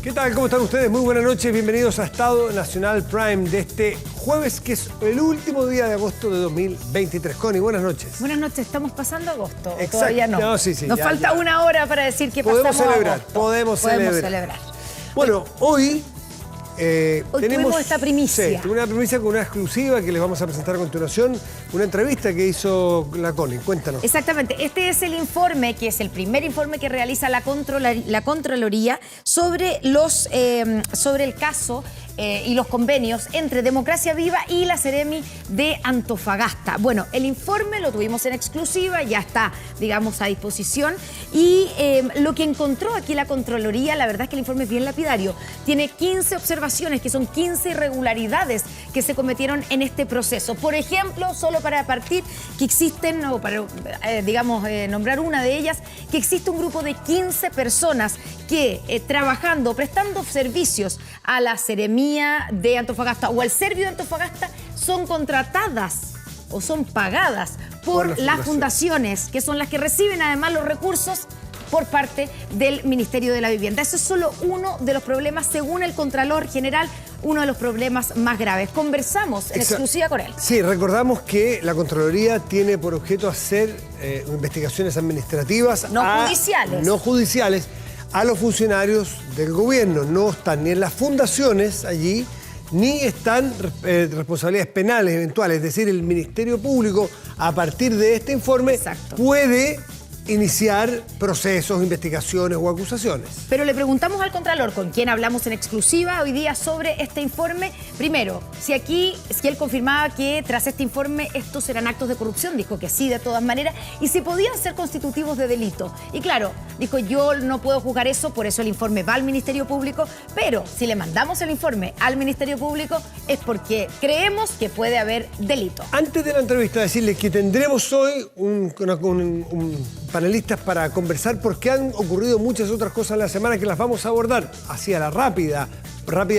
¿Qué tal? ¿Cómo están ustedes? Muy buenas noches. Bienvenidos a Estado Nacional Prime de este jueves, que es el último día de agosto de 2023. Connie, buenas noches. Buenas noches. ¿Estamos pasando agosto? Exacto. Todavía no. No, sí, Nos falta una hora para decir que podemos pasamos celebrar, agosto. Podemos celebrar. Bueno, hoy tuvimos esta primicia. Sí, tuvimos una primicia con una exclusiva que les vamos a presentar a continuación. Una entrevista que hizo la Connie. Cuéntanos. Exactamente. Este es el informe, que es el primer informe que realiza la Contraloría sobre el caso y los convenios entre Democracia Viva y la Seremi de Antofagasta. Bueno, el informe lo tuvimos en exclusiva, ya está, digamos, a disposición. Y lo que encontró aquí la Contraloría, la verdad es que el informe es bien lapidario. Tiene 15 observaciones, que son 15 irregularidades que se cometieron en este proceso. Por ejemplo, solo para partir, que existen, o para, nombrar una de ellas, que existe un grupo de 15 personas que trabajando, prestando servicios a la Seremi de Antofagasta o al Servio de Antofagasta, son contratadas o son pagadas por las fundaciones, que son las que reciben además los recursos por parte del Ministerio de la Vivienda. Eso es solo uno de los problemas, según el Contralor General, uno de los problemas más graves. Conversamos en exclusiva con él. Sí, recordamos que la Contraloría tiene por objeto hacer investigaciones administrativas. No judiciales. A los funcionarios del gobierno. No están ni en las fundaciones allí, ni están responsabilidades penales eventuales. Es decir, el Ministerio Público, a partir de este informe, puede iniciar procesos, investigaciones o acusaciones. Pero le preguntamos al Contralor, con quien hablamos en exclusiva hoy día sobre este informe, primero, si él confirmaba que tras este informe estos eran actos de corrupción, dijo que sí de todas maneras, y si podían ser constitutivos de delito. Y claro, dijo, yo no puedo juzgar eso, por eso el informe va al Ministerio Público, pero si le mandamos el informe al Ministerio Público es porque creemos que puede haber delito. Antes de la entrevista, decirles que tendremos hoy un panelistas para conversar, porque han ocurrido muchas otras cosas en la semana que las vamos a abordar así a la rápida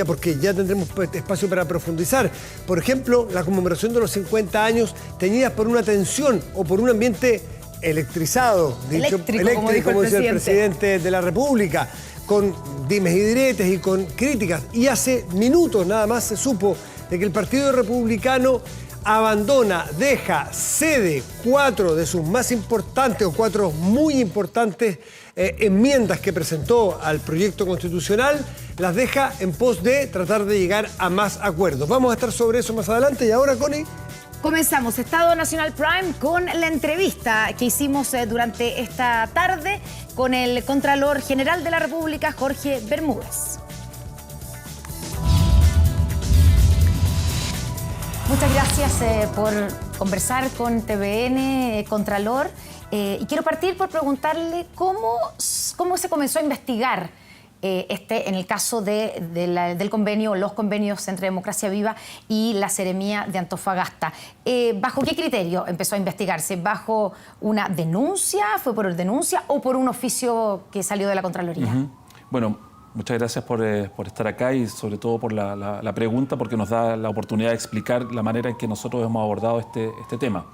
porque ya tendremos espacio para profundizar. Por ejemplo, la conmemoración de los 50 años teñidas por una tensión o por un ambiente electrizado, eléctrico, como dijo el presidente de la República, con dimes y diretes y con críticas. Y hace minutos nada más se supo de que el Partido Republicano cede 4 de sus más importantes o 4 muy importantes enmiendas que presentó al proyecto constitucional, las deja en pos de tratar de llegar a más acuerdos. Vamos a estar sobre eso más adelante. Y ahora, Connie, comenzamos Estado Nacional Prime con la entrevista que hicimos durante esta tarde con el Contralor General de la República, Jorge Bermúdez. Muchas gracias por conversar con TVN, Contralor. Y quiero partir por preguntarle cómo se comenzó a investigar en el caso del convenio, los convenios entre Democracia Viva y la Seremía de Antofagasta. ¿Bajo qué criterio empezó a investigarse? ¿Bajo una denuncia? ¿Fue por denuncia o por un oficio que salió de la Contraloría? Bueno, muchas gracias por estar acá y sobre todo por la pregunta, porque nos da la oportunidad de explicar la manera en que nosotros hemos abordado este tema.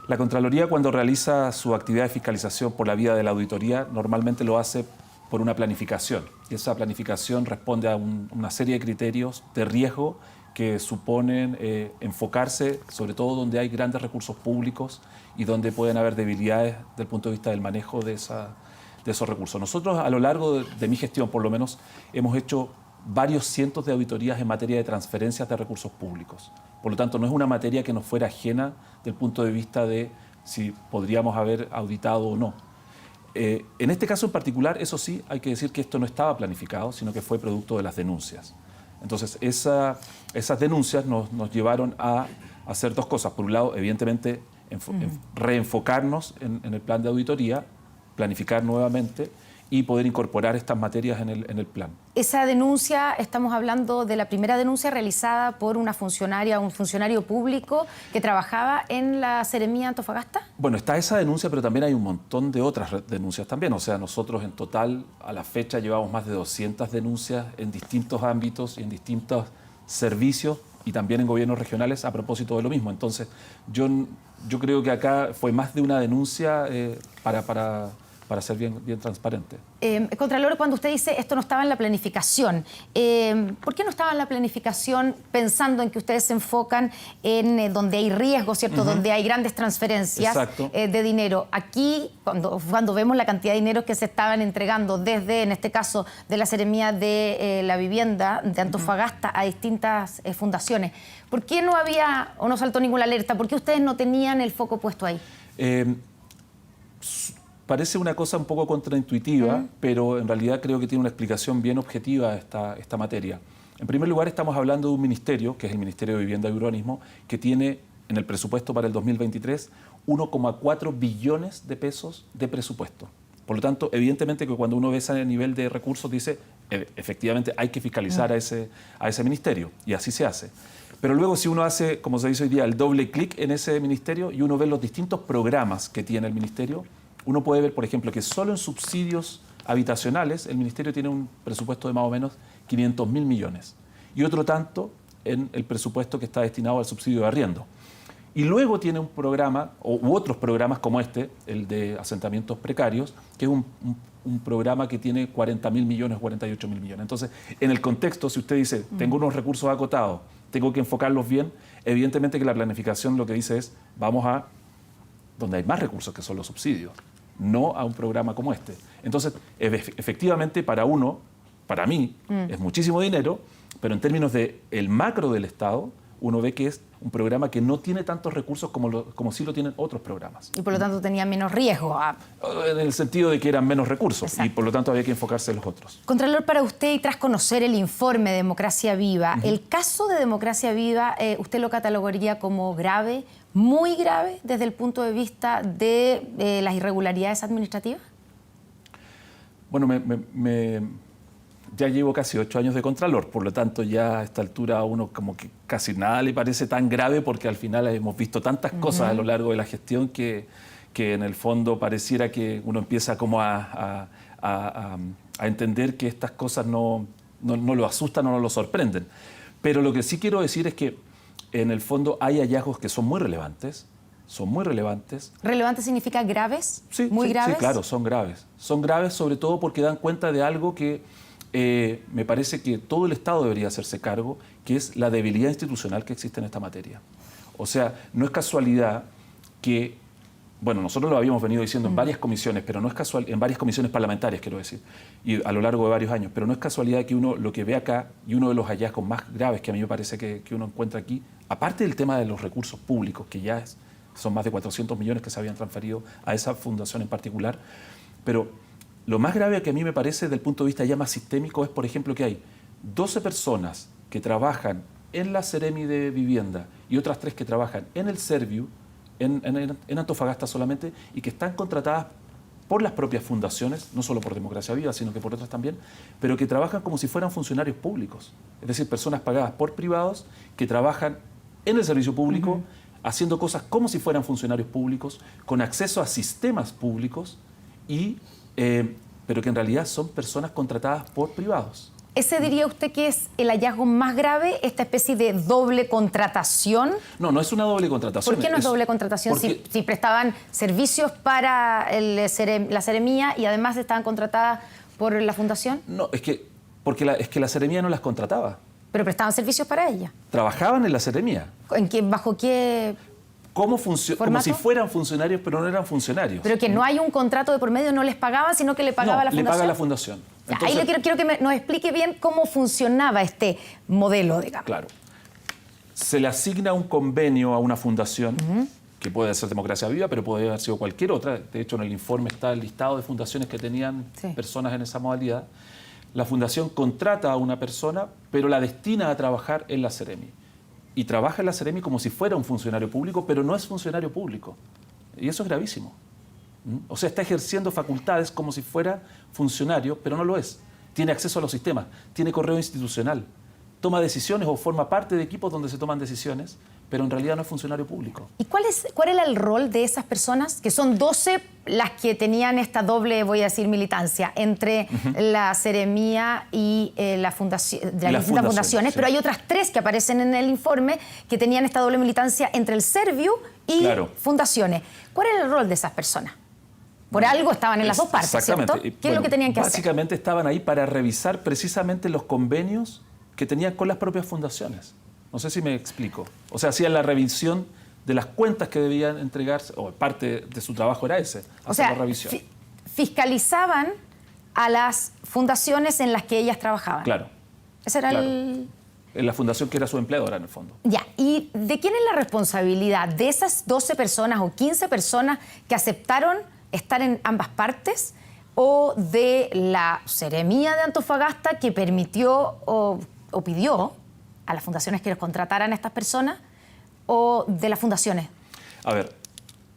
La Contraloría, cuando realiza su actividad de fiscalización por la vía de la auditoría, normalmente lo hace por una planificación. Y esa planificación responde a una serie de criterios de riesgo que suponen enfocarse sobre todo donde hay grandes recursos públicos y donde pueden haber debilidades desde el punto de vista del manejo de esos recursos. Nosotros, a lo largo de mi gestión, por lo menos, hemos hecho varios cientos de auditorías en materia de transferencias de recursos públicos. Por lo tanto, no es una materia que nos fuera ajena del punto de vista de si podríamos haber auditado o no. En este caso en particular, eso sí, hay que decir que esto no estaba planificado, sino que fue producto de las denuncias. Entonces, esas denuncias nos llevaron a hacer dos cosas. Por un lado, evidentemente, reenfocarnos en el plan de auditoría, planificar nuevamente y poder incorporar estas materias en el plan. Esa denuncia, estamos hablando de la primera denuncia realizada por una funcionaria, un funcionario público que trabajaba en la Seremía Antofagasta. Bueno, está esa denuncia, pero también hay un montón de otras denuncias también. O sea, nosotros en total, a la fecha, llevamos más de 200 denuncias en distintos ámbitos y en distintos servicios y también en gobiernos regionales a propósito de lo mismo. Entonces, yo creo que acá fue más de una denuncia para para ser bien transparente. Contralor, cuando usted dice esto no estaba en la planificación, ¿por qué no estaba en la planificación pensando en que ustedes se enfocan en donde hay riesgo, ¿cierto? Donde hay grandes transferencias de dinero. Aquí, cuando vemos la cantidad de dinero que se estaban entregando desde, en este caso, de la Seremía de la Vivienda de Antofagasta a distintas fundaciones, ¿por qué no había o no saltó ninguna alerta? ¿Por qué ustedes no tenían el foco puesto ahí? Parece una cosa un poco contraintuitiva, pero en realidad creo que tiene una explicación bien objetiva esta materia. En primer lugar, estamos hablando de un ministerio, que es el Ministerio de Vivienda y Urbanismo, que tiene en el presupuesto para el 2023 1,4 billones de pesos de presupuesto. Por lo tanto, evidentemente que cuando uno ve ese nivel de recursos dice, efectivamente hay que fiscalizar a ese ministerio, y así se hace. Pero luego si uno hace, como se dice hoy día, el doble clic en ese ministerio y uno ve los distintos programas que tiene el ministerio, uno puede ver, por ejemplo, que solo en subsidios habitacionales el ministerio tiene un presupuesto de más o menos 500.000 millones y otro tanto en el presupuesto que está destinado al subsidio de arriendo. Y luego tiene un programa, u otros programas como este, el de asentamientos precarios, que es un programa que tiene 40.000 millones, 48.000 millones. Entonces, en el contexto, si usted dice, tengo unos recursos acotados, tengo que enfocarlos bien, evidentemente que la planificación lo que dice es, vamos a donde hay más recursos, que son los subsidios, no a un programa como este. Entonces, efectivamente, para mí, es muchísimo dinero, pero en términos del macro del Estado, uno ve que es un programa que no tiene tantos recursos como sí lo tienen otros programas. Y por lo tanto tenía menos riesgo. En el sentido de que eran menos recursos. Exacto. Y por lo tanto había que enfocarse en los otros. Contralor, para usted y tras conocer el informe de Democracia Viva, ¿el caso de Democracia Viva usted lo catalogaría como grave, muy grave, desde el punto de vista de las irregularidades administrativas? Bueno, ya llevo casi 8 años de Contralor, por lo tanto ya a esta altura a uno como que casi nada le parece tan grave porque al final hemos visto tantas cosas a lo largo de la gestión que en el fondo pareciera que uno empieza como a entender que estas cosas no lo asustan o no lo sorprenden. Pero lo que sí quiero decir es que en el fondo hay hallazgos que son muy relevantes. Son muy relevantes. ¿Relevante significa graves? Sí, ¿Muy graves? Sí, claro, son graves. Son graves sobre todo porque dan cuenta de algo que me parece que todo el Estado debería hacerse cargo, que es la debilidad institucional que existe en esta materia. O sea, no es casualidad que, bueno, nosotros lo habíamos venido diciendo en varias comisiones, pero no es casual, en varias comisiones parlamentarias, quiero decir, y a lo largo de varios años, pero no es casualidad que uno lo que ve acá, y uno de los hallazgos más graves que a mí me parece que uno encuentra aquí, aparte del tema de los recursos públicos, que ya son más de 400 millones que se habían transferido a esa fundación en particular, pero lo más grave que a mí me parece desde el punto de vista ya más sistémico es, por ejemplo, que hay 12 personas que trabajan en la Seremi de Vivienda y otras 3 que trabajan en el Serviu, en Antofagasta solamente, y que están contratadas por las propias fundaciones, no solo por Democracia Viva, sino que por otras también, pero que trabajan como si fueran funcionarios públicos. Es decir, personas pagadas por privados que trabajan en el servicio público, haciendo cosas como si fueran funcionarios públicos, con acceso a sistemas públicos pero que en realidad son personas contratadas por privados. ¿Ese diría usted que es el hallazgo más grave, esta especie de doble contratación? No, no es una doble contratación. ¿Por qué no es doble contratación si prestaban servicios para la Seremía y además estaban contratadas por la Fundación? No, es que la Seremía no las contrataba. ¿Pero prestaban servicios para ella? Trabajaban en la Seremía. ¿Bajo qué...? Como si fueran funcionarios, pero no eran funcionarios. Pero que no hay un contrato de por medio, no les pagaban, sino que le pagaba la Fundación. Le paga la Fundación. Entonces, ahí quiero que nos explique bien cómo funcionaba este modelo, digamos. Claro. Se le asigna un convenio a una fundación, que puede ser Democracia Viva, pero puede haber sido cualquier otra. De hecho, en el informe está el listado de fundaciones que tenían personas en esa modalidad. La fundación contrata a una persona, pero la destina a trabajar en la Seremi. Y trabaja en la Seremi como si fuera un funcionario público, pero no es funcionario público. Y eso es gravísimo. O sea, está ejerciendo facultades como si fuera funcionario, pero no lo es. Tiene acceso a los sistemas, tiene correo institucional, toma decisiones o forma parte de equipos donde se toman decisiones, pero en realidad no es funcionario público. ¿Y cuál era el rol de esas personas? Que son 12 las que tenían esta doble, voy a decir, militancia entre la Seremía y las distintas fundaciones, pero hay otras 3 que aparecen en el informe que tenían esta doble militancia entre el Serviu y fundaciones. ¿Cuál era el rol de esas personas? Por algo estaban en las dos partes, exactamente. ¿cierto? ¿Qué es lo que tenían que hacer? Básicamente estaban ahí para revisar precisamente los convenios que tenían con las propias fundaciones. No sé si me explico. O sea, hacían la revisión de las cuentas que debían entregarse, o parte de su trabajo era ese, hacer la revisión. Fiscalizaban a las fundaciones en las que ellas trabajaban. Claro. Ese era claro. el... En la fundación que era su empleadora, en el fondo. Ya, ¿y de quién es la responsabilidad? ¿De esas 12 personas o 15 personas que aceptaron estar en ambas partes? ¿O de la Seremía de Antofagasta que permitió o pidió a las fundaciones que los contrataran a estas personas? ¿O de las fundaciones? A ver,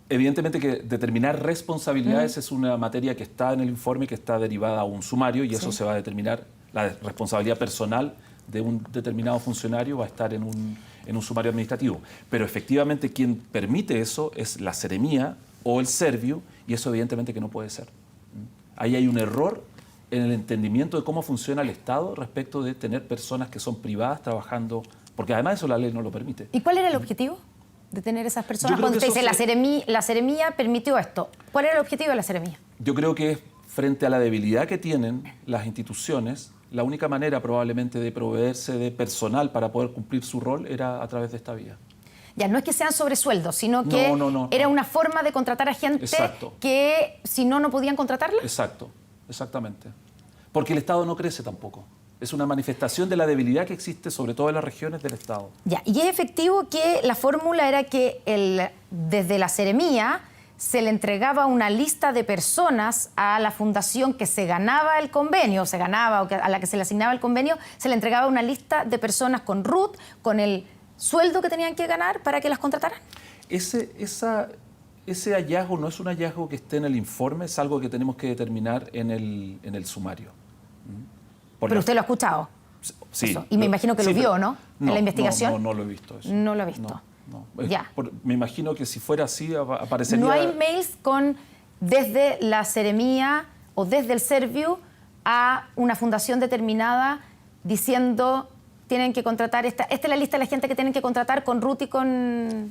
evidentemente que determinar responsabilidades es una materia que está en el informe, que está derivada a un sumario, y eso se va a determinar. La responsabilidad personal de un determinado funcionario va a estar en un sumario administrativo. Pero efectivamente quien permite eso es la Seremía o el Serviu, y eso evidentemente que no puede ser. Ahí hay un error en el entendimiento de cómo funciona el Estado respecto de tener personas que son privadas trabajando, porque además eso la ley no lo permite. ¿Y cuál era el objetivo de tener esas personas? Cuando usted dice la Seremía permitió esto, ¿cuál era el objetivo de la Seremía? Yo creo que frente a la debilidad que tienen las instituciones, la única manera probablemente de proveerse de personal para poder cumplir su rol era a través de esta vía. Ya, no es que sean sobresueldos, sino que era una forma de contratar a gente que si no podían contratarla. Exacto, exactamente. Porque el Estado no crece tampoco. Es una manifestación de la debilidad que existe, sobre todo en las regiones del Estado. Ya, y es efectivo que la fórmula era que desde la Seremía se le entregaba una lista de personas a la fundación que se ganaba el convenio, o a la que se le asignaba el convenio, se le entregaba una lista de personas con RUT, con el sueldo que tenían que ganar para que las contrataran. Ese hallazgo no es un hallazgo que esté en el informe, es algo que tenemos que determinar en el sumario. Pero usted lo ha escuchado. Sí. Eso. Y me imagino que lo vio, ¿no? En la investigación. No lo he visto eso. No lo ha visto. No. Ya. Me imagino que si fuera así aparecería... No hay mails desde la Seremía o desde el Serviu a una fundación determinada diciendo tienen que contratar esta es la lista de la gente que tienen que contratar con RUT y con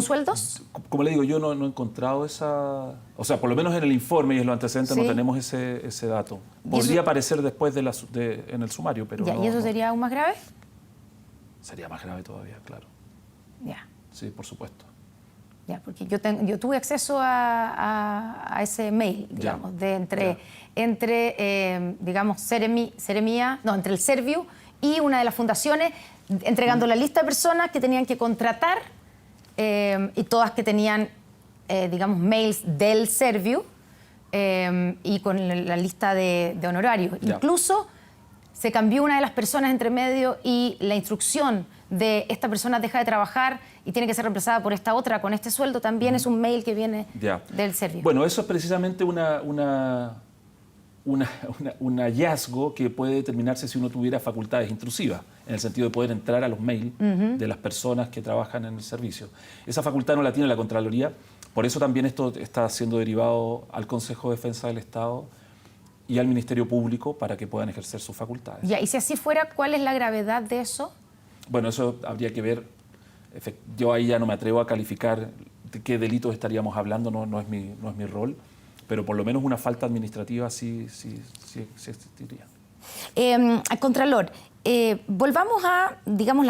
sueldos. Como le digo, yo no he encontrado esa... O sea, por lo menos en el informe y en los antecedentes no tenemos ese dato. Podría aparecer después en el sumario, pero ¿Y eso sería aún más grave? Sería más grave todavía, claro. Ya. Sí, por supuesto. Ya, porque yo tuve acceso a ese mail, digamos, entre digamos, Seremía, entre el Serviu y una de las fundaciones, entregando la lista de personas que tenían que contratar y todas que tenían, digamos, mails del Serviu y con la lista de honorarios. Ya. Incluso se cambió una de las personas entre medio y la instrucción de esta persona deja de trabajar y tiene que ser reemplazada por esta otra con este sueldo, también es un mail que viene del Serviu. Bueno, eso es precisamente un hallazgo que puede determinarse si uno tuviera facultades intrusivas, en el sentido de poder entrar a los mails de las personas que trabajan en el servicio. Esa facultad no la tiene la Contraloría, por eso también esto está siendo derivado al Consejo de Defensa del Estado y al Ministerio Público para que puedan ejercer sus facultades. Ya, y si así fuera, ¿cuál es la gravedad de eso? Bueno, eso habría que ver. Yo ahí ya no me atrevo a calificar de qué delitos estaríamos hablando, no es mi rol, pero por lo menos una falta administrativa sí existiría. Contralor, volvamos a, digamos,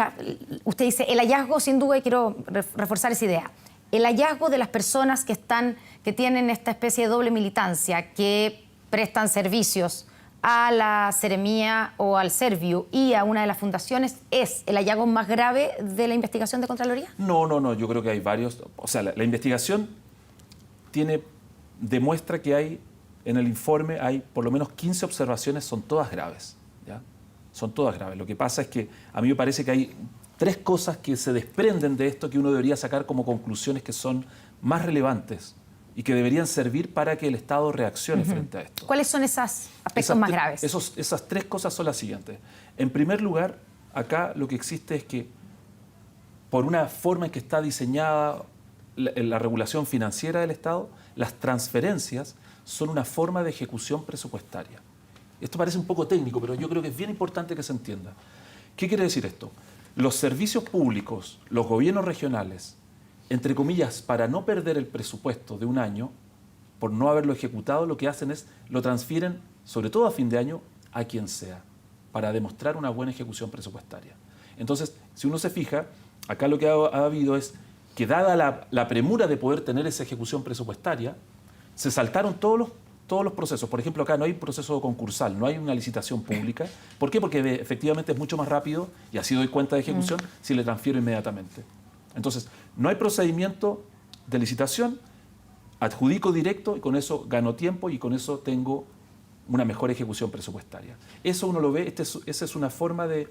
usted dice el hallazgo, sin duda, y quiero reforzar esa idea, el hallazgo de las personas que tienen esta especie de doble militancia, que prestan servicios a la Seremía o al Serviu y a una de las fundaciones, ¿es el hallazgo más grave de la investigación de Contraloría? No, yo creo que hay varios. O sea, la investigación demuestra que en el informe hay por lo menos 15 observaciones, son todas graves, ¿ya? Son todas graves. Lo que pasa es que a mí me parece que hay 3 cosas que se desprenden de esto que uno debería sacar como conclusiones que son más relevantes y que deberían servir para que el Estado reaccione frente a esto. ¿Cuáles son esos aspectos más graves? Esas 3 cosas son las siguientes. En primer lugar, acá lo que existe es que por una forma en que está diseñada la regulación financiera del Estado, las transferencias son una forma de ejecución presupuestaria. Esto parece un poco técnico, pero yo creo que es bien importante que se entienda. ¿Qué quiere decir esto? Los servicios públicos, los gobiernos regionales, entre comillas, para no perder el presupuesto de un año, por no haberlo ejecutado, lo que hacen es lo transfieren, sobre todo a fin de año, a quien sea, para demostrar una buena ejecución presupuestaria. Entonces, si uno se fija, acá lo que ha habido es que dada la premura de poder tener esa ejecución presupuestaria, se saltaron todos los procesos. Por ejemplo, acá no hay proceso concursal, no hay una licitación pública. ¿Por qué? Porque efectivamente es mucho más rápido, y así doy cuenta de ejecución, si le transfiero inmediatamente. Entonces, no hay procedimiento de licitación, adjudico directo y con eso gano tiempo y con eso tengo una mejor ejecución presupuestaria. Eso uno lo ve, esa es una forma de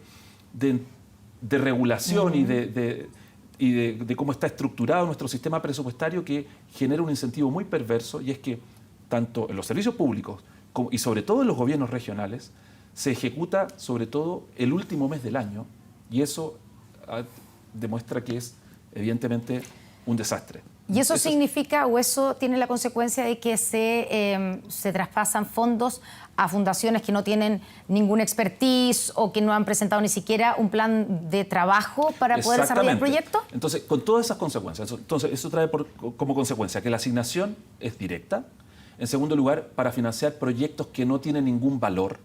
regulación y de cómo está estructurado nuestro sistema presupuestario, que genera un incentivo muy perverso, y es que tanto en los servicios públicos y sobre todo en los gobiernos regionales se ejecuta sobre todo el último mes del año, y eso demuestra que es evidentemente un desastre. ¿Y eso significa o eso tiene la consecuencia de que se traspasan fondos a fundaciones que no tienen ningún expertise o que no han presentado ni siquiera un plan de trabajo para poder desarrollar el proyecto? Entonces, con todas esas consecuencias, eso trae como consecuencia que la asignación es directa. En segundo lugar, para financiar proyectos que no tienen ningún valor,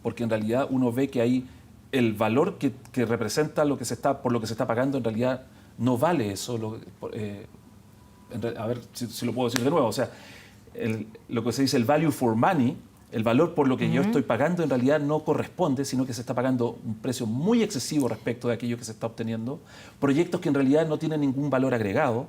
porque en realidad uno ve que ahí el valor que representa por lo que se está pagando, en realidad no vale eso. A ver si lo puedo decir de nuevo. O sea, lo que se dice el value for money, el valor por lo que yo estoy pagando, en realidad no corresponde, sino que se está pagando un precio muy excesivo respecto de aquello que se está obteniendo. Proyectos que en realidad no tienen ningún valor agregado.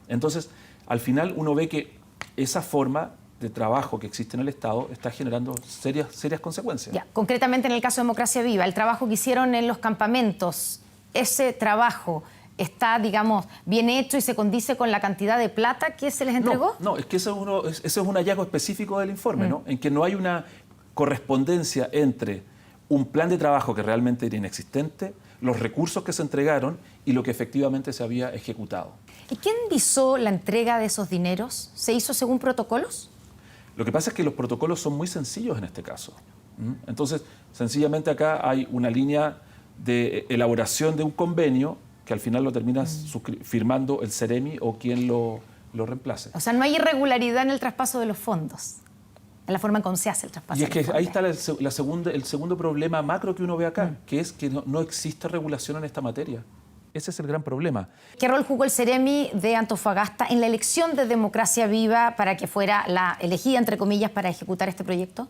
Entonces, al final uno ve que esa forma de trabajo que existe en el Estado está generando serias consecuencias. Ya, concretamente en el caso de Democracia Viva, el trabajo que hicieron en los campamentos, ese trabajo está, digamos, bien hecho y se condice con la cantidad de plata que se les entregó. No, es que eso es un hallazgo específico del informe, ¿no? En que no hay una correspondencia entre un plan de trabajo que realmente era inexistente, los recursos que se entregaron y lo que efectivamente se había ejecutado. ¿Y quién visó la entrega de esos dineros? ¿Se hizo según protocolos? Lo que pasa es que los protocolos son muy sencillos en este caso. Entonces, sencillamente acá hay una línea de elaboración de un convenio que al final lo termina firmando el Ceremi o quien lo reemplace. O sea, no hay irregularidad en el traspaso de los fondos, en la forma en cómo se hace el traspaso. Y es que ahí está el segundo problema macro que uno ve acá, que es que no existe regulación en esta materia. Ese es el gran problema. ¿Qué rol jugó el Ceremi de Antofagasta en la elección de Democracia Viva para que fuera la elegida, entre comillas, para ejecutar este proyecto?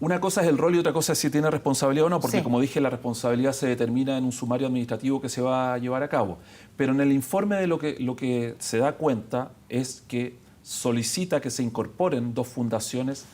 Una cosa es el rol y otra cosa es si tiene responsabilidad o no, porque como dije, la responsabilidad se determina en un sumario administrativo que se va a llevar a cabo. Pero en el informe de lo que se da cuenta es que solicita que se incorporen 2 fundaciones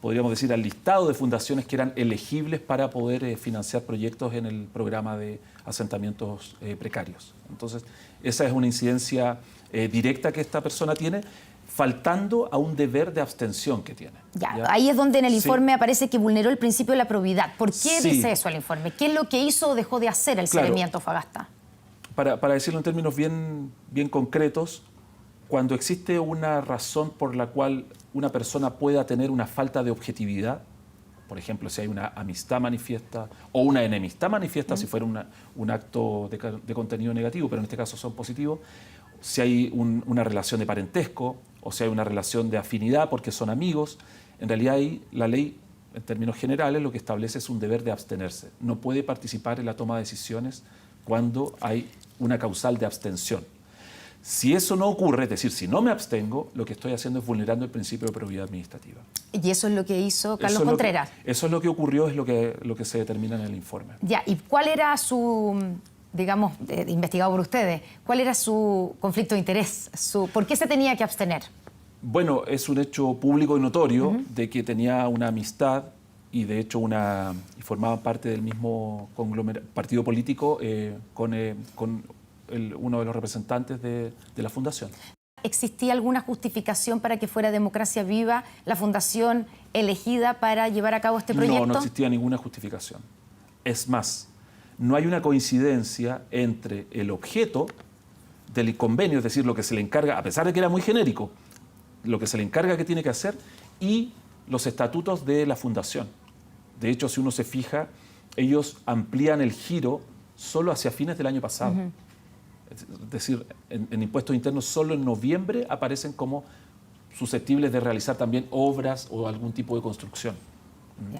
podríamos decir, al listado de fundaciones que eran elegibles para poder financiar proyectos en el programa de asentamientos precarios. Entonces, esa es una incidencia directa que esta persona tiene, faltando a un deber de abstención que tiene. ¿Ya? Ahí es donde en el informe aparece que vulneró el principio de la probidad. ¿Por qué dice eso el informe? ¿Qué es lo que hizo o dejó de hacer el Ceremi Antofagasta? Para decirlo en términos bien concretos, cuando existe una razón por la cual una persona pueda tener una falta de objetividad, por ejemplo, si hay una amistad manifiesta o una enemistad manifiesta, si fuera un acto de contenido negativo, pero en este caso son positivos, si hay una relación de parentesco o si hay una relación de afinidad porque son amigos, en realidad ahí la ley, en términos generales, lo que establece es un deber de abstenerse. No puede participar en la toma de decisiones cuando hay una causal de abstención. Si eso no ocurre, es decir, si no me abstengo, lo que estoy haciendo es vulnerando el principio de probidad administrativa. Y eso es lo que hizo Carlos Contreras. Eso es lo que ocurrió, es lo que se determina en el informe. Ya, ¿y cuál era su, digamos, investigado por ustedes, cuál era su conflicto de interés? ¿Por qué se tenía que abstener? Bueno, es un hecho público y notorio de que tenía una amistad y de hecho y formaba parte del mismo partido político con uno de los representantes de la fundación. ¿Existía alguna justificación para que fuera Democracia Viva la fundación elegida para llevar a cabo este proyecto? No existía ninguna justificación. Es más, no hay una coincidencia entre el objeto del convenio, es decir, lo que se le encarga, a pesar de que era muy genérico, lo que se le encarga que tiene que hacer, y los estatutos de la fundación. De hecho, si uno se fija, ellos amplían el giro solo hacia fines del año pasado. Es decir, en impuestos internos solo en noviembre aparecen como susceptibles de realizar también obras o algún tipo de construcción.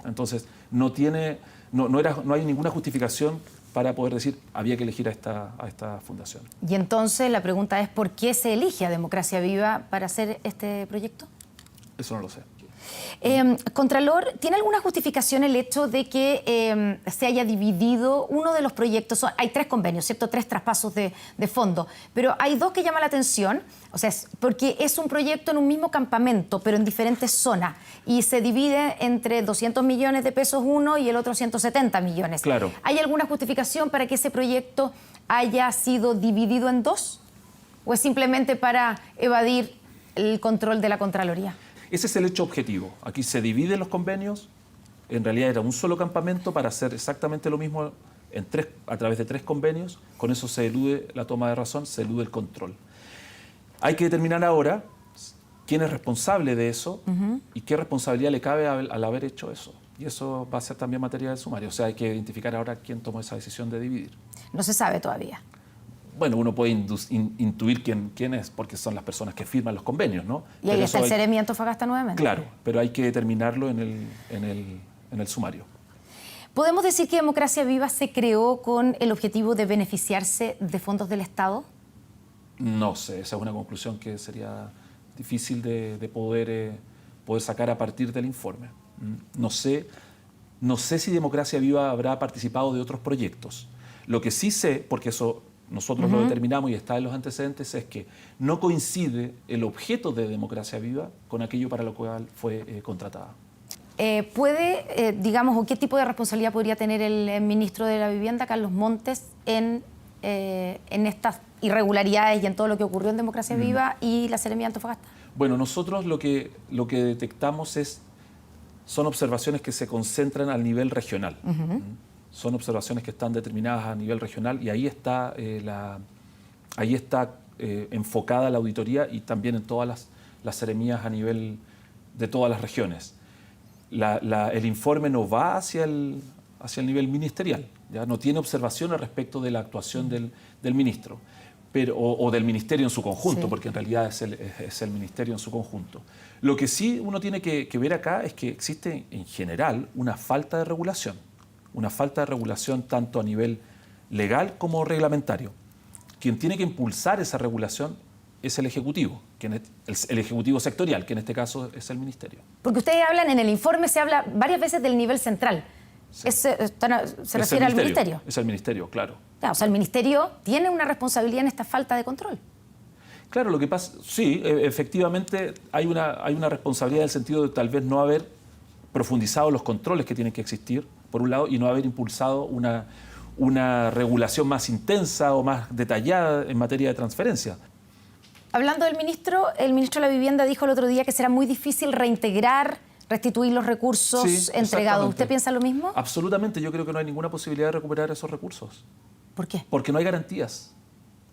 Entonces, no hay ninguna justificación para poder decir había que elegir a esta fundación. Y entonces la pregunta es, ¿por qué se elige a Democracia Viva para hacer este proyecto? Eso no lo sé. Contralor, ¿tiene alguna justificación el hecho de que se haya dividido uno de los proyectos? Hay 3 convenios, ¿cierto? 3 traspasos de fondo, pero hay 2 que llaman la atención, o sea, porque es un proyecto en un mismo campamento, pero en diferentes zonas, y se divide entre 200 millones de pesos uno y el otro 170 millones. Claro. ¿Hay alguna justificación para que ese proyecto haya sido dividido en 2? ¿O es simplemente para evadir el control de la Contraloría? Ese es el hecho objetivo. Aquí se dividen los convenios, en realidad era un solo campamento para hacer exactamente lo mismo a través de 3 convenios, con eso se elude la toma de razón, se elude el control. Hay que determinar ahora quién es responsable de eso y qué responsabilidad le cabe al haber hecho eso. Y eso va a ser también materia del sumario, o sea, hay que identificar ahora quién tomó esa decisión de dividir. No se sabe todavía. Bueno, uno puede intuir quién es, porque son las personas que firman los convenios, ¿no? Y ahí está el Seremi Antofagasta nuevamente. Claro, pero hay que determinarlo en el sumario. ¿Podemos decir que Democracia Viva se creó con el objetivo de beneficiarse de fondos del Estado? No sé, esa es una conclusión que sería difícil de poder sacar a partir del informe. No sé si Democracia Viva habrá participado de otros proyectos. Lo que sí sé, porque eso nosotros lo determinamos y está en los antecedentes, es que no coincide el objeto de Democracia Viva con aquello para lo cual fue contratada. Digamos, o qué tipo de responsabilidad podría tener el ministro de la Vivienda, Carlos Montes, en estas irregularidades y en todo lo que ocurrió en Democracia Viva y la Seremi Antofagasta? Bueno, nosotros lo que detectamos son observaciones que se concentran al nivel regional. Son observaciones que están determinadas a nivel regional y ahí está enfocada la auditoría y también en todas las seremías a nivel de todas las regiones. El informe no va hacia el nivel ministerial, ¿ya? No tiene observaciones respecto de la actuación del ministro o del ministerio en su conjunto, sí, porque en realidad es el ministerio en su conjunto. Lo que sí uno tiene que ver acá es que existe en general una falta de regulación. Una falta de regulación tanto a nivel legal como reglamentario. Quien tiene que impulsar esa regulación es el Ejecutivo, el Ejecutivo sectorial, que en este caso es el Ministerio. Porque ustedes hablan, en el informe se habla varias veces del nivel central. Sí. ¿Se refiere al Ministerio? Es el Ministerio, claro. O sea, el Ministerio tiene una responsabilidad en esta falta de control. Claro, lo que pasa, sí, efectivamente hay una responsabilidad en el sentido de tal vez no haber profundizado los controles que tienen que existir, por un lado, y no haber impulsado una regulación más intensa o más detallada en materia de transferencia. Hablando del ministro, el ministro de la Vivienda dijo el otro día que será muy difícil reintegrar, restituir los recursos entregados. ¿Usted piensa lo mismo? Absolutamente, yo creo que no hay ninguna posibilidad de recuperar esos recursos. ¿Por qué? Porque no hay garantías.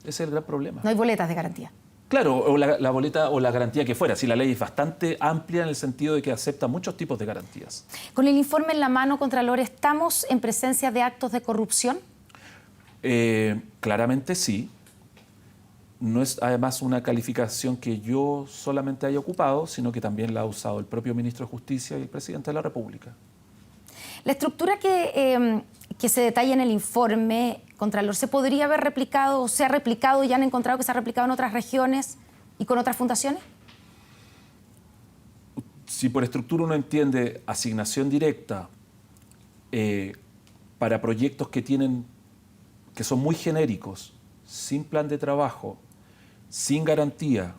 Ese es el gran problema. No hay boletas de garantía. Claro, o la boleta o la garantía que fuera. Si la ley es bastante amplia en el sentido de que acepta muchos tipos de garantías. Con el informe en la mano, Contralor, ¿estamos en presencia de actos de corrupción? Claramente sí. No es además una calificación que yo solamente haya ocupado, sino que también la ha usado el propio ministro de Justicia y el presidente de la República. La estructura que se detalla en el informe, Contralor, ¿se podría haber replicado o se ha replicado y han encontrado que se ha replicado en otras regiones y con otras fundaciones? Si por estructura uno entiende asignación directa para proyectos que son muy genéricos, sin plan de trabajo, sin garantía,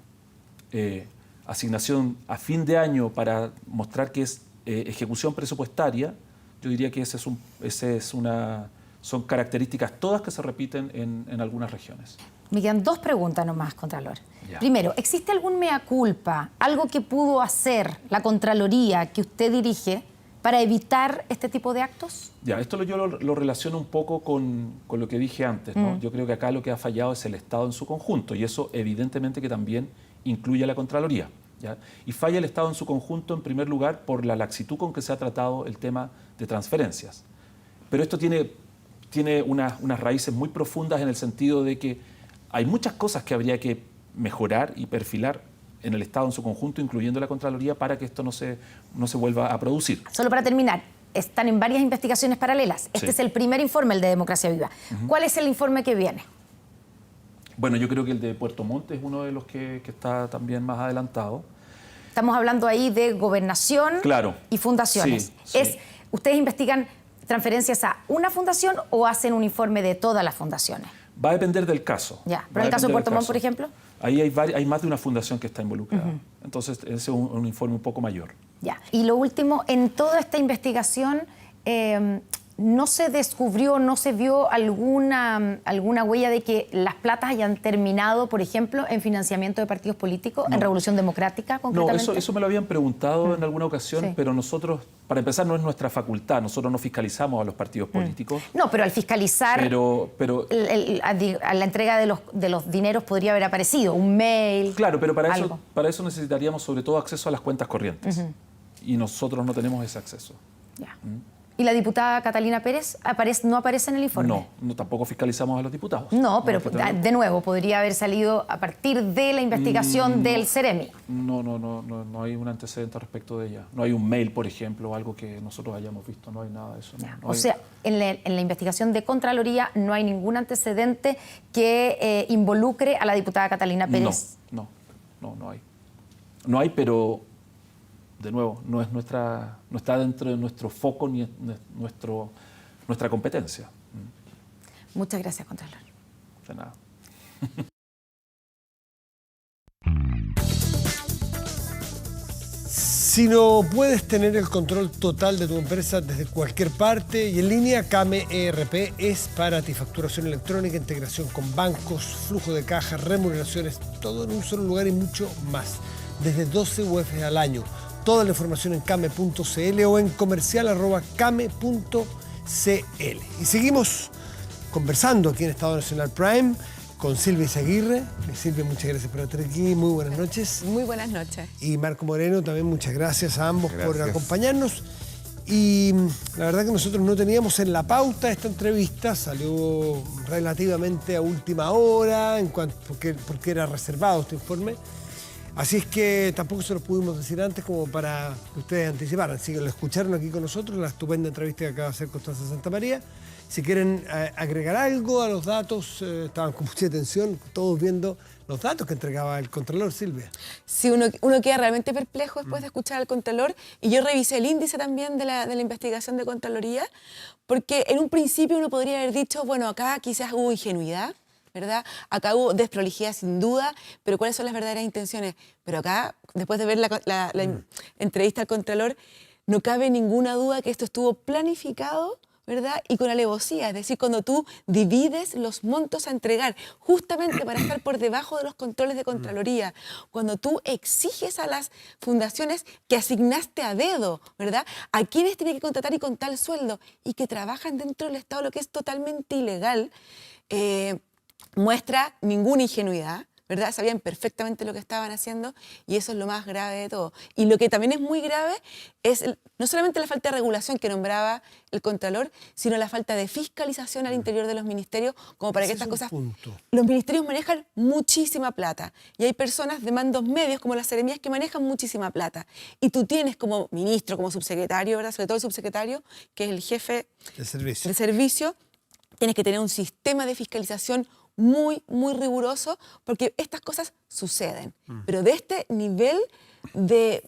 asignación a fin de año para mostrar que es ejecución presupuestaria, yo diría que son características todas que se repiten en algunas regiones. Me quedan 2 preguntas nomás, Contralor. Ya. Primero, ¿existe algún mea culpa, algo que pudo hacer la Contraloría que usted dirige para evitar este tipo de actos? Ya, esto yo lo relaciono un poco con lo que dije antes, ¿no? Yo creo que acá lo que ha fallado es el Estado en su conjunto y eso evidentemente que también incluye a la Contraloría, ¿ya? Y falla el Estado en su conjunto en primer lugar por la laxitud con que se ha tratado el tema de transferencias. Pero esto tiene unas raíces muy profundas en el sentido de que hay muchas cosas que habría que mejorar y perfilar en el Estado en su conjunto, incluyendo la Contraloría, para que esto no se vuelva a producir. Solo para terminar, están en varias investigaciones paralelas. Este Sí. es el primer informe, el de Democracia Viva. ¿Cuál es el informe que viene? Bueno, yo creo que el de Puerto Montt es uno de los que está también más adelantado. Estamos hablando ahí de gobernación Claro. y fundaciones. Sí, sí. ¿Ustedes investigan transferencias a una fundación o hacen un informe de todas las fundaciones? Va a depender del caso. Ya, pero en el caso de Puerto Montt, por ejemplo. Ahí hay más de una fundación que está involucrada. Entonces, ese es un informe un poco mayor. Ya. Y lo último, en toda esta investigación, ¿no se descubrió, no se vio alguna huella de que las platas hayan terminado, por ejemplo, en financiamiento de partidos políticos, en Revolución Democrática, No, concretamente? eso me lo habían preguntado en alguna ocasión, Sí. pero nosotros, para empezar, no es nuestra facultad. Nosotros no fiscalizamos a los partidos políticos. No, pero al fiscalizar Pero a la entrega de los dineros podría haber aparecido un mail. claro, pero algo. para eso necesitaríamos sobre todo acceso a las cuentas corrientes. Y nosotros no tenemos ese acceso. Ya. ¿Y la diputada Catalina Pérez no aparece en el informe? No, tampoco fiscalizamos a los diputados. No, pero hay que tenerlo. de nuevo, podría haber salido a partir de la investigación del CEREMI. No hay un antecedente respecto de ella. No hay un mail, por ejemplo, o algo que nosotros hayamos visto. No hay nada de eso. No O hay- sea, en la investigación de Contraloría no hay ningún antecedente que involucre a la diputada Catalina Pérez. No hay. No hay, pero de nuevo, no está dentro de nuestro foco ni es nuestra competencia. Muchas gracias, Contralor. De nada. Si no puedes tener el control total de tu empresa desde cualquier parte y en línea, Kame ERP es para ti. Facturación electrónica, integración con bancos, flujo de caja, remuneraciones, todo en un solo lugar y mucho más. Desde 12 UF al año. Toda la información en kame.cl o en comercial@kame.cl. Y seguimos conversando aquí en Estado Nacional Prime con Silvia Izaguirre. Silvia, muchas gracias por estar aquí. Muy buenas noches. Muy buenas noches. Y Marco Moreno, también muchas gracias a ambos por Gracias. acompañarnos. Y la verdad que nosotros no teníamos en la pauta esta entrevista, salió relativamente a última hora, porque era reservado este informe. Así es que tampoco se los pudimos decir antes como para que ustedes anticiparan. Así que lo escucharon aquí con nosotros, la estupenda entrevista que acaba de hacer Constanza Santamaría. Si quieren agregar algo a los datos, estaban con mucha atención, todos viendo los datos que entregaba el Contralor, Silvia. Sí, uno queda realmente perplejo después de escuchar al Contralor, y yo revisé el índice también de la investigación de Contraloría, porque en un principio uno podría haber dicho, bueno, acá quizás hubo ingenuidad, ¿verdad? Acá hubo desprolijidad sin duda, pero ¿cuáles son las verdaderas intenciones? Pero acá, después de ver la entrevista al Contralor, no cabe ninguna duda que esto estuvo planificado, ¿verdad? Y con alevosía, es decir, cuando tú divides los montos a entregar justamente para estar por debajo de los controles de Contraloría, cuando tú exiges a las fundaciones que asignaste a dedo, ¿verdad? A quienes tienen que contratar y con tal sueldo y que trabajan dentro del Estado, lo que es totalmente ilegal, muestra ninguna ingenuidad, ¿verdad? Sabían perfectamente lo que estaban haciendo y eso es lo más grave de todo. Y lo que también es muy grave es no solamente la falta de regulación que nombraba el Contralor, sino la falta de fiscalización al interior de los ministerios, como para que Ese estas es un cosas... punto. Los ministerios manejan muchísima plata y hay personas de mandos medios como las seremías que manejan muchísima plata. Y tú tienes como ministro, como subsecretario, ¿verdad? Sobre todo el subsecretario, que es el jefe El servicio. del servicio, tienes que tener un sistema de fiscalización muy, muy riguroso, porque estas cosas suceden. Pero de este nivel de,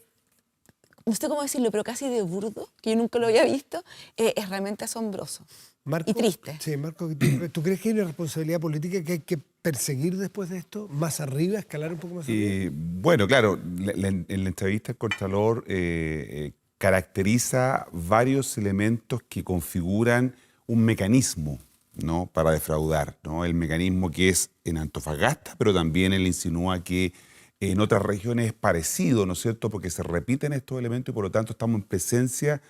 no sé cómo decirlo, pero casi de burdo, que yo nunca lo había visto, es realmente asombroso. Marco, y triste. Sí, Marco, ¿tú crees que hay una responsabilidad política que hay que perseguir después de esto? ¿Más arriba, escalar un poco más arriba? Bueno, claro, en la entrevista el Contralor caracteriza varios elementos que configuran un mecanismo, ¿no?, para defraudar, ¿no? El mecanismo que es en Antofagasta, pero también él insinúa que en otras regiones es parecido, ¿no es cierto?, porque se repiten estos elementos y por lo tanto estamos en presencia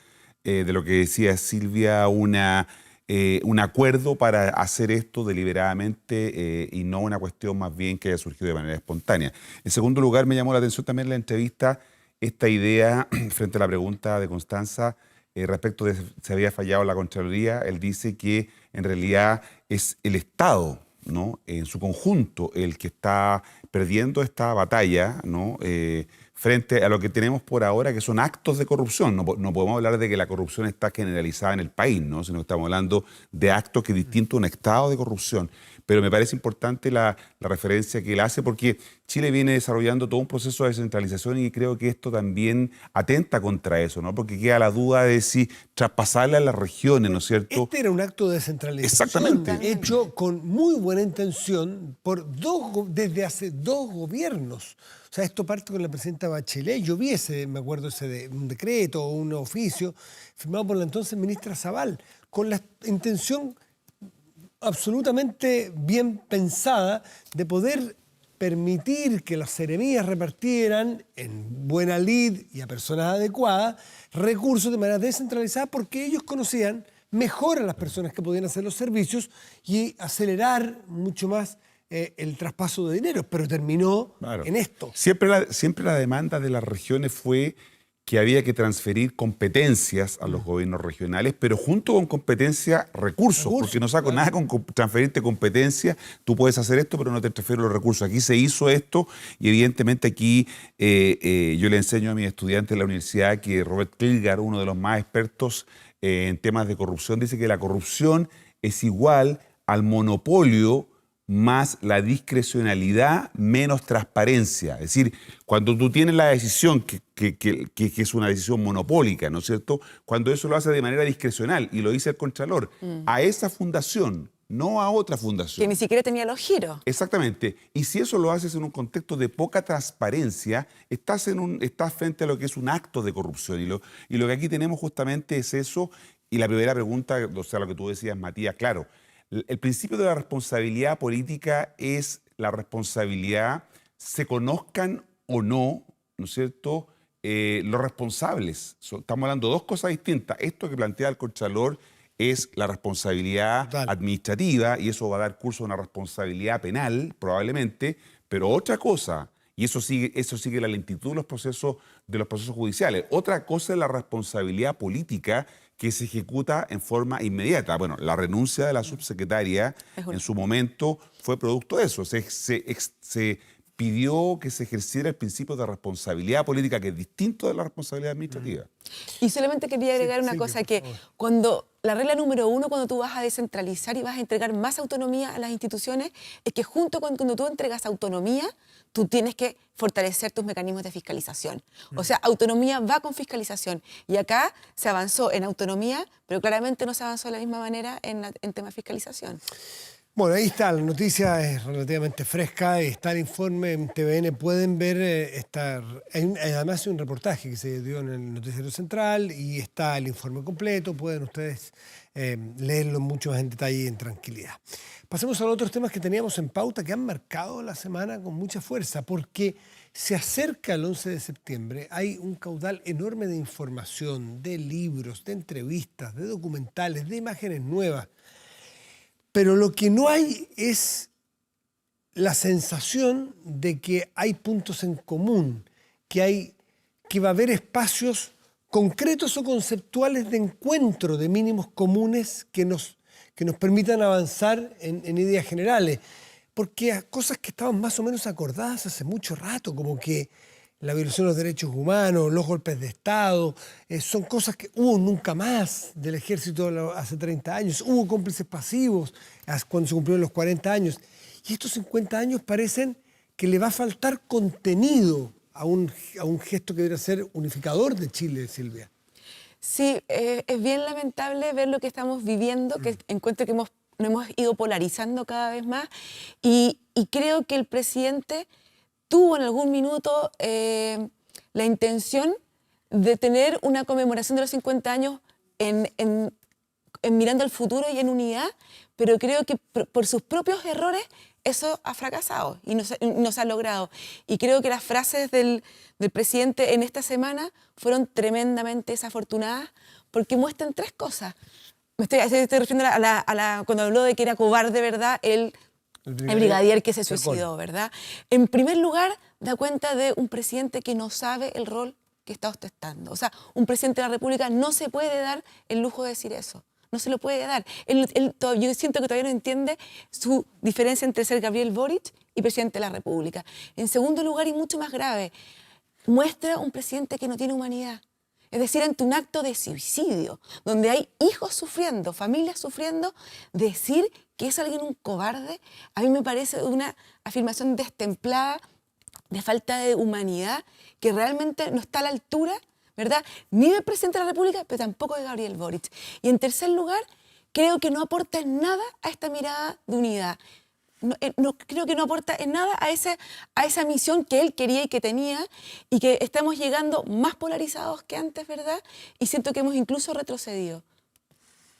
de lo que decía Silvia, un acuerdo para hacer esto deliberadamente y no una cuestión más bien que haya surgido de manera espontánea. En segundo lugar, me llamó la atención también en la entrevista esta idea frente a la pregunta de Constanza respecto de si se había fallado la Contraloría. Él dice que en realidad es el Estado, ¿no?, en su conjunto el que está perdiendo esta batalla, ¿no? Frente a lo que tenemos por ahora, que son actos de corrupción. No podemos hablar de que la corrupción está generalizada en el país, ¿no? Sino que estamos hablando de actos que es distinto a un estado de corrupción. Pero me parece importante la referencia que él hace, porque Chile viene desarrollando todo un proceso de descentralización y creo que esto también atenta contra eso, ¿no? Porque queda la duda de si traspasarle a las regiones, ¿no es cierto? Este era un acto de descentralización. Exactamente. Hecho con muy buena intención desde hace 2 gobiernos. O sea, esto parte con la presidenta Bachelet. Yo vi me acuerdo un decreto o un oficio firmado por la entonces ministra Zabal, con la intención absolutamente bien pensada de poder permitir que las seremías repartieran en buena lid y a personas adecuadas recursos de manera descentralizada, porque ellos conocían mejor a las personas que podían hacer los servicios y acelerar mucho más el traspaso de dinero, pero terminó en esto. Siempre la demanda de las regiones fue que había que transferir competencias a los gobiernos regionales, pero junto con competencia, recursos, porque no saco nada con transferirte competencia. Tú puedes hacer esto, pero no te transfiero los recursos. Aquí se hizo esto y evidentemente aquí yo le enseño a mis estudiantes de la universidad que Robert Kilgar, uno de los más expertos en temas de corrupción, dice que la corrupción es igual al monopolio más la discrecionalidad menos transparencia. Es decir, cuando tú tienes la decisión, que es una decisión monopólica, ¿no es cierto? Cuando eso lo hace de manera discrecional, y lo dice el Contralor, a esa fundación, no a otra fundación. Que ni siquiera tenía los giros. Exactamente. Y si eso lo haces en un contexto de poca transparencia, estás frente a lo que es un acto de corrupción. Y lo que aquí tenemos justamente es eso. Y la primera pregunta, o sea, lo que tú decías, Matías, claro, el principio de la responsabilidad política es la responsabilidad, se conozcan o no, ¿no es cierto?, los responsables. Estamos hablando de 2 cosas distintas. Esto que plantea el Contralor es la responsabilidad administrativa, y eso va a dar curso a una responsabilidad penal, probablemente, pero otra cosa, y eso sigue la lentitud de los procesos judiciales. Otra cosa es la responsabilidad política, que se ejecuta en forma inmediata. Bueno, la renuncia de la subsecretaria en su momento fue producto de eso. Se pidió que se ejerciera el principio de responsabilidad política, que es distinto de la responsabilidad administrativa. Y solamente quería agregar una cosa, que cuando la regla número 1, cuando tú vas a descentralizar y vas a entregar más autonomía a las instituciones, es que junto con cuando tú entregas autonomía, tú tienes que fortalecer tus mecanismos de fiscalización. O sea, autonomía va con fiscalización. Y acá se avanzó en autonomía, pero claramente no se avanzó de la misma manera en tema de fiscalización. Bueno, ahí está, la noticia es relativamente fresca, está el informe en TVN, pueden ver, además hay un reportaje que se dio en el Noticiero Central y está el informe completo, pueden ustedes leerlo mucho más en detalle y en tranquilidad. Pasemos a los otros temas que teníamos en pauta, que han marcado la semana con mucha fuerza, porque se acerca el 11 de septiembre, hay un caudal enorme de información, de libros, de entrevistas, de documentales, de imágenes nuevas. Pero lo que no hay es la sensación de que hay puntos en común, que va a haber espacios concretos o conceptuales de encuentro de mínimos comunes que nos permitan avanzar en ideas generales. Porque cosas que estaban más o menos acordadas hace mucho rato, como que la violación de los derechos humanos, los golpes de Estado, son cosas que hubo nunca más del ejército hace 30 años. Hubo cómplices pasivos cuando se cumplieron los 40 años. Y estos 50 años parecen que le va a faltar contenido a un gesto que debería ser unificador de Chile, Silvia. Sí, es bien lamentable ver lo que estamos viviendo, que encuentro que nos hemos ido polarizando cada vez más. Y creo que el presidente tuvo en algún minuto la intención de tener una conmemoración de los 50 años en mirando al futuro y en unidad, pero creo que por sus propios errores eso ha fracasado y no se ha logrado. Y creo que las frases del presidente en esta semana fueron tremendamente desafortunadas porque muestran 3 cosas. Me estoy refiriendo cuando habló de que era cobarde, ¿verdad?, el brigadier que se suicidó, ¿verdad? En primer lugar, da cuenta de un presidente que no sabe el rol que está ostentando. O sea, un presidente de la República no se puede dar el lujo de decir eso. No se lo puede dar. Yo siento que todavía no entiende su diferencia entre ser Gabriel Boric y presidente de la República. En segundo lugar, y mucho más grave, muestra un presidente que no tiene humanidad. Es decir, ante un acto de suicidio, donde hay hijos sufriendo, familias sufriendo, decir que es alguien un cobarde, a mí me parece una afirmación destemplada, de falta de humanidad, que realmente no está a la altura, ¿verdad?, ni del presidente de la República, pero tampoco de Gabriel Boric. Y en tercer lugar, creo que no aporta en nada a esta mirada de unidad. Creo que no aporta en nada a esa misión que él quería y que tenía, y que estamos llegando más polarizados que antes, ¿verdad? Y siento que hemos incluso retrocedido.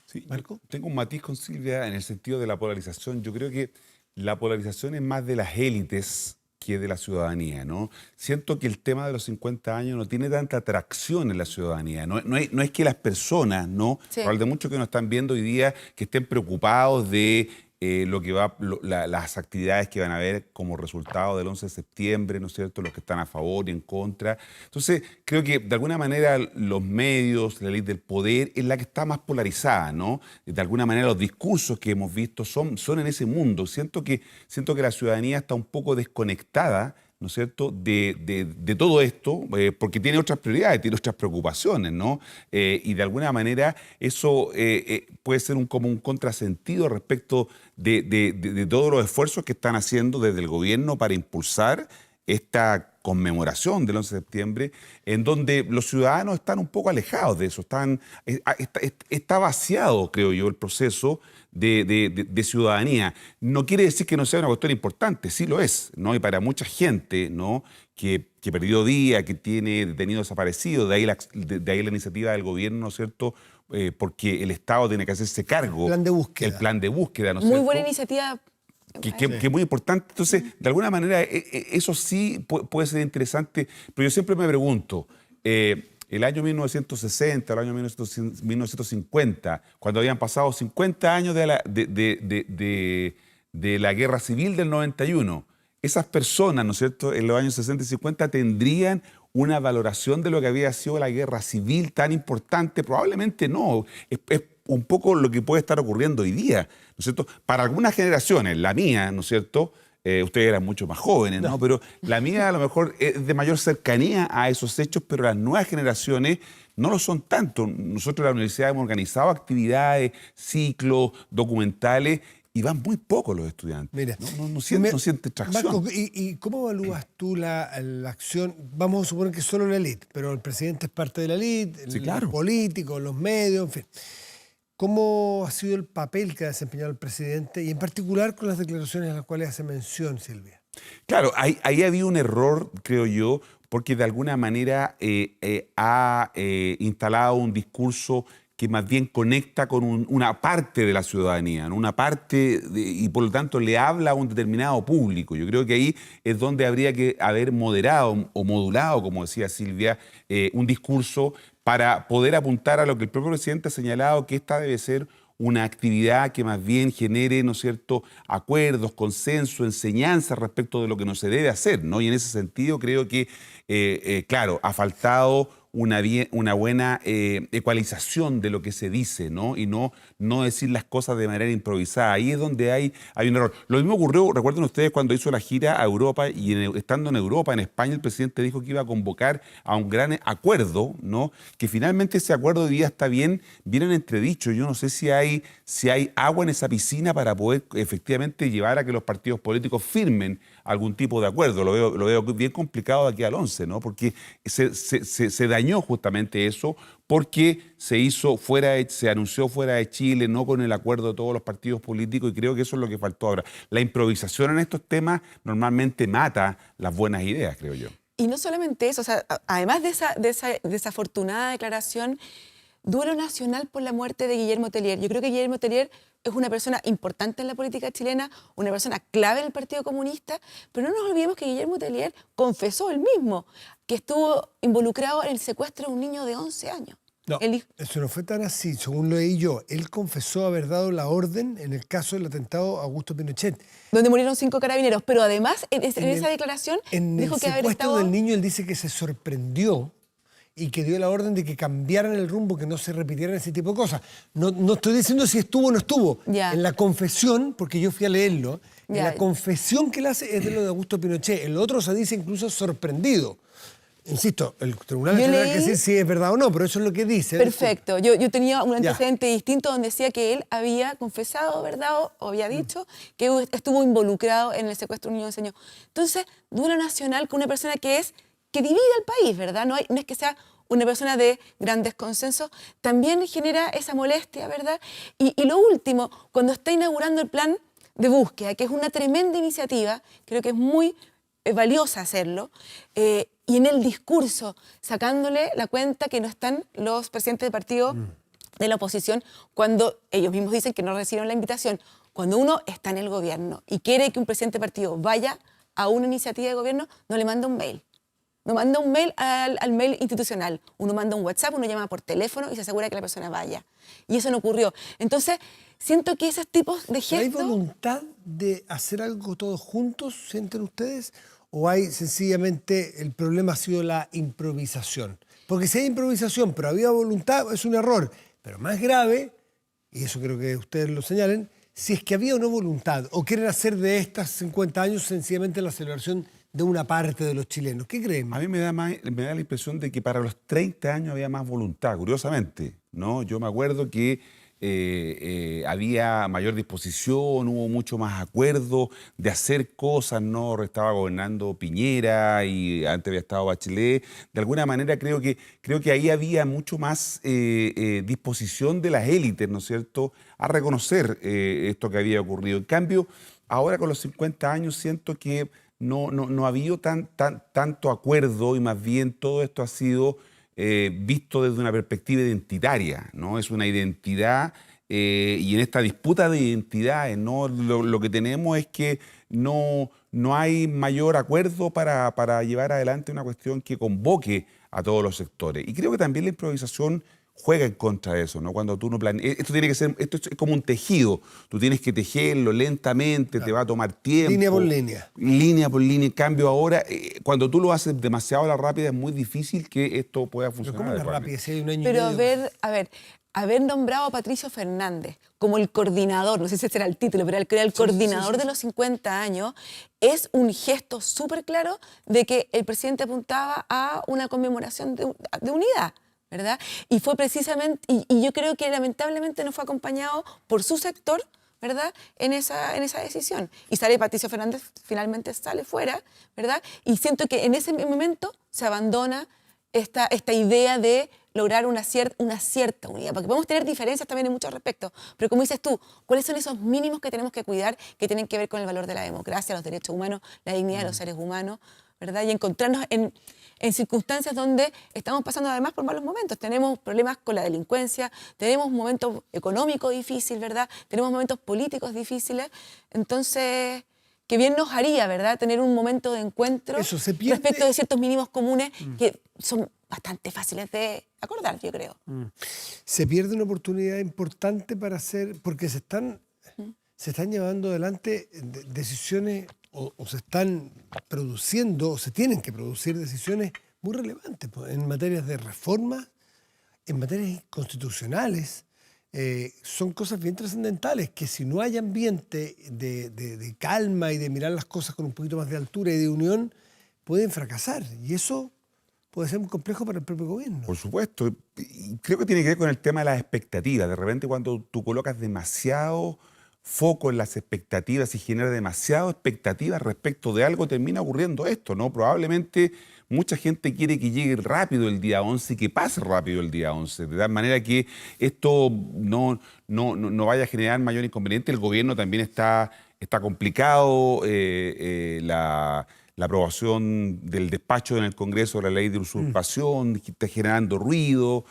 Sí, Marco, tengo un matiz con Silvia en el sentido de la polarización. Yo creo que la polarización es más de las élites que de la ciudadanía, ¿no? Siento que el tema de los 50 años no tiene tanta atracción en la ciudadanía. No es que las personas, ¿no? Sí. Por de muchos que nos están viendo hoy día, que estén preocupados de las actividades que van a haber como resultado del 11 de septiembre, ¿no es cierto?, los que están a favor y en contra. Entonces, creo que de alguna manera los medios, la ley del poder es la que está más polarizada, ¿no? De alguna manera los discursos que hemos visto son en ese mundo. Siento que la ciudadanía está un poco desconectada, ¿no es cierto?, de todo esto, porque tiene otras prioridades, tiene otras preocupaciones, ¿no? Y de alguna manera eso puede ser como un contrasentido respecto de todos los esfuerzos que están haciendo desde el gobierno para impulsar esta conmemoración del 11 de septiembre, en donde los ciudadanos están un poco alejados de eso. Está vaciado, creo yo, el proceso de ciudadanía. No quiere decir que no sea una cuestión importante, sí lo es, ¿no? Y para mucha gente, ¿no?, que perdió día, que tiene detenidos desaparecidos, de ahí la iniciativa del gobierno, ¿no es cierto?, porque el Estado tiene que hacerse cargo. El plan de búsqueda. El plan de búsqueda, ¿no es Muy cierto? buena iniciativa. Que es muy importante. Entonces, de alguna manera, eso sí puede ser interesante, pero yo siempre me pregunto, el año 1960, el año 1950, cuando habían pasado 50 años de la Guerra Civil del 91, esas personas, ¿no es cierto?, en los años 60 y 50 tendrían una valoración de lo que había sido la Guerra Civil tan importante. Probablemente no. Es un poco lo que puede estar ocurriendo hoy día, ¿no es cierto? Para algunas generaciones, la mía, ¿no es cierto?, ustedes eran mucho más jóvenes, ¿no? Pero la mía a lo mejor es de mayor cercanía a esos hechos, pero las nuevas generaciones no lo son tanto. Nosotros en la universidad hemos organizado actividades, ciclos, documentales, y van muy pocos los estudiantes. Mira, no sienten tracción. Marco, ¿y cómo evalúas tú la acción? Vamos a suponer que es solo la élite, pero el presidente es parte de la élite, Sí, claro. Los políticos, los medios, en fin. ¿Cómo ha sido el papel que ha desempeñado el presidente y en particular con las declaraciones a las cuales hace mención, Silvia? Claro, ahí había un error, creo yo, porque de alguna manera ha instalado un discurso que más bien conecta con una parte de la ciudadanía, ¿no? Una parte, y por lo tanto le habla a un determinado público. Yo creo que ahí es donde habría que haber moderado o modulado, como decía Silvia, un discurso para poder apuntar a lo que el propio presidente ha señalado, que esta debe ser una actividad que más bien genere, ¿no es cierto?, acuerdos, consenso, enseñanza respecto de lo que no se debe hacer, ¿no? Y en ese sentido creo que, claro, ha faltado una buena ecualización de lo que se dice, ¿no? Y no decir las cosas de manera improvisada. Ahí es donde hay un error. Lo mismo ocurrió, recuerden ustedes, cuando hizo la gira a Europa y estando en Europa, en España, el presidente dijo que iba a convocar a un gran acuerdo, ¿no? Que finalmente ese acuerdo hoy día está bien en entredicho. Yo no sé si hay agua en esa piscina para poder efectivamente llevar a que los partidos políticos firmen algún tipo de acuerdo. Lo veo bien complicado de aquí al 11, ¿no? Porque se dañó justamente eso, porque se anunció fuera de Chile, no con el acuerdo de todos los partidos políticos, y creo que eso es lo que faltó ahora. La improvisación en estos temas normalmente mata las buenas ideas, creo yo. Y no solamente eso, o sea, además de esa desafortunada declaración, duelo nacional por la muerte de Guillermo Tellier. Yo creo que Guillermo Tellier es una persona importante en la política chilena, una persona clave en el Partido Comunista, pero no nos olvidemos que Guillermo Tellier confesó él mismo que estuvo involucrado en el secuestro de un niño de 11 años. No, eso no fue tan así, según lo leí yo. Él confesó haber dado la orden en el caso del atentado a Augusto Pinochet. Donde murieron 5 carabineros, pero además en esa declaración dijo que haber estado... En el secuestro del niño él dice que se sorprendió y que dio la orden de que cambiaran el rumbo, que no se repitieran ese tipo de cosas. No estoy diciendo si estuvo o no estuvo. Ya. En la confesión, porque yo fui a leerlo, en Ya. la confesión que él hace es de lo de Augusto Pinochet. El otro se dice incluso sorprendido. Insisto, el tribunal Yo tendrá leí- que decir si es verdad o no, pero eso es lo que dice. Perfecto. Yo tenía un Ya. antecedente distinto donde decía que él había confesado, ¿verdad? O había dicho que estuvo involucrado en el secuestro de un niño de 11 años. Entonces, duelo nacional con una persona que divide al país, ¿verdad? No es que sea una persona de grandes consensos, también genera esa molestia, ¿verdad? Y lo último, cuando está inaugurando el plan de búsqueda, que es una tremenda iniciativa, creo que es muy valiosa hacerlo, y en el discurso, sacándole la cuenta que no están los presidentes de partido de la oposición cuando ellos mismos dicen que no recibieron la invitación. Cuando uno está en el gobierno y quiere que un presidente de partido vaya a una iniciativa de gobierno, no le manda un mail. No manda un mail al mail institucional. Uno manda un WhatsApp, uno llama por teléfono y se asegura que la persona vaya. Y eso no ocurrió. Entonces, siento que esos tipos de ¿Hay gestos... voluntad de hacer algo todos juntos, sienten ustedes? ¿O hay sencillamente el problema ha sido la improvisación? Porque si hay improvisación, pero había voluntad, es un error. Pero más grave, y eso creo que ustedes lo señalen, si es que había o no voluntad, o quieren hacer de estas 50 años sencillamente la celebración de una parte de los chilenos. ¿Qué creen? A mí me da la impresión de que para los 30 años había más voluntad, curiosamente, ¿no? Yo me acuerdo que había mayor disposición, hubo mucho más acuerdo de hacer cosas, ¿no? Estaba gobernando Piñera y antes había estado Bachelet. De alguna manera creo que ahí había mucho más disposición de las élites, ¿no es cierto?, a reconocer esto que había ocurrido. En cambio, ahora con los 50 años siento que no ha habido tanto acuerdo y más bien todo esto ha sido visto desde una perspectiva identitaria, ¿no? Es una identidad y en esta disputa de identidades, ¿no? Lo que tenemos es que no hay mayor acuerdo para llevar adelante una cuestión que convoque a todos los sectores. Y creo que también la improvisación juega en contra de eso, ¿no? Cuando tú no planeas, esto es como un tejido, tú tienes que tejerlo lentamente, claro. Te va a tomar tiempo. Línea por línea. Línea por línea. En cambio ahora, cuando tú lo haces demasiado a la rápida, es muy difícil que esto pueda funcionar. ¿Pero cómo la rápida? Si hay un año Pero y medio. haber nombrado a Patricio Fernández como el coordinador, no sé si ese era el título, pero era el coordinador de los 50 años, es un gesto súper claro de que el presidente apuntaba a una conmemoración de unidad, ¿verdad? Y fue precisamente, y yo creo que lamentablemente no fue acompañado por su sector, ¿verdad?, en esa decisión. Y sale Patricio Fernández, finalmente sale fuera, ¿verdad? Y siento que en ese momento se abandona esta idea de lograr una cierta unidad, porque podemos tener diferencias también en muchos aspectos, pero como dices tú, ¿cuáles son esos mínimos que tenemos que cuidar que tienen que ver con el valor de la democracia, los derechos humanos, la dignidad de los seres humanos, ¿verdad? Y encontrarnos en circunstancias donde estamos pasando además por malos momentos. Tenemos problemas con la delincuencia, tenemos momentos económicos difíciles, ¿verdad? Tenemos momentos políticos difíciles. Entonces, qué bien nos haría, ¿verdad?, tener un momento de encuentro respecto de ciertos mínimos comunes que son bastante fáciles de acordar, yo creo. Se pierde una oportunidad importante para hacer, porque se están llevando adelante decisiones o se están produciendo, o se tienen que producir decisiones muy relevantes en materias de reforma, en materias constitucionales. Son cosas bien trascendentales que si no hay ambiente de calma y de mirar las cosas con un poquito más de altura y de unión, pueden fracasar. Y eso puede ser muy complejo para el propio gobierno. Por supuesto. Y creo que tiene que ver con el tema de las expectativas. De repente cuando tú colocas demasiado foco en las expectativas y genera demasiado expectativas respecto de algo, termina ocurriendo esto, ¿no? Probablemente mucha gente quiere que llegue rápido el día 11 y que pase rápido el día 11, de tal manera que esto no vaya a generar mayor inconveniente. El gobierno también está complicado, la aprobación del despacho en el Congreso de la ley de usurpación está generando ruido.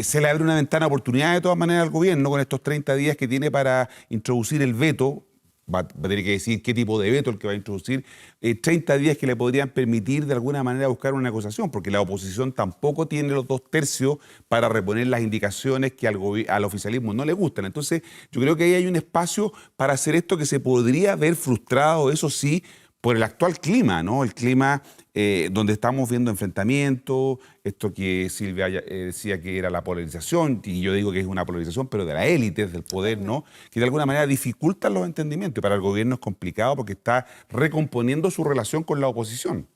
Se le abre una ventana de oportunidad de todas maneras al gobierno con estos 30 días que tiene para introducir el veto. Va a tener que decir qué tipo de veto el que va a introducir. 30 días que le podrían permitir de alguna manera buscar una negociación, porque la oposición tampoco tiene los 2/3 para reponer las indicaciones que al oficialismo no le gustan. Entonces, yo creo que ahí hay un espacio para hacer esto que se podría ver frustrado, eso sí, por el actual clima, ¿no? El clima donde estamos viendo enfrentamientos, esto que Silvia decía que era la polarización, y yo digo que es una polarización, pero de la élite, del poder, ¿no? Que de alguna manera dificultan los entendimientos. Y para el gobierno es complicado porque está recomponiendo su relación con la oposición.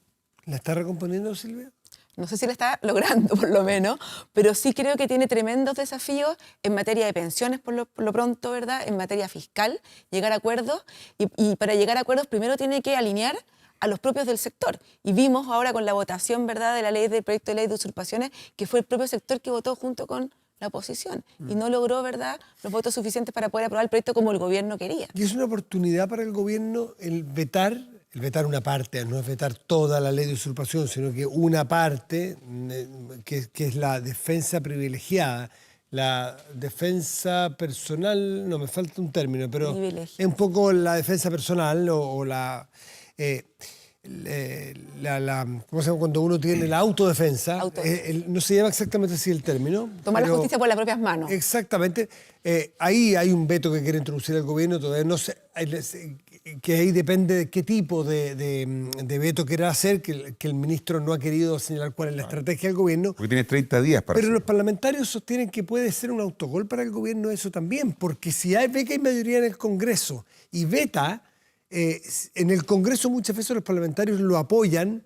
¿La está recomponiendo, Silvia? No sé si lo está logrando, por lo menos, pero sí creo que tiene tremendos desafíos en materia de pensiones, por lo pronto, ¿verdad? En materia fiscal, llegar a acuerdos. Y para llegar a acuerdos, primero tiene que alinear a los propios del sector. Y vimos ahora con la votación, ¿verdad?, del proyecto de ley de usurpaciones, que fue el propio sector que votó junto con la oposición. Y no logró, ¿verdad?, los votos suficientes para poder aprobar el proyecto como el gobierno quería. Y es una oportunidad para el gobierno el vetar una parte, no es vetar toda la ley de usurpación, sino que una parte, que es la defensa privilegiada, la defensa personal, no me falta un término, pero Privilegio. es un poco la defensa personal o ¿cómo se llama? Cuando uno tiene la autodefensa, no se llama exactamente así el término. Tomar la justicia por las propias manos. Exactamente. Ahí hay un veto que quiere introducir el gobierno, todavía no sé, que ahí depende de qué tipo de veto quiera hacer, que el ministro no ha querido señalar cuál es la estrategia del gobierno. Porque tiene 30 días para Pero hacerlo. los parlamentarios sostienen que puede ser un autogol para el gobierno eso también, porque si ve que hay mayoría en el Congreso y veta, en el Congreso muchas veces los parlamentarios lo apoyan,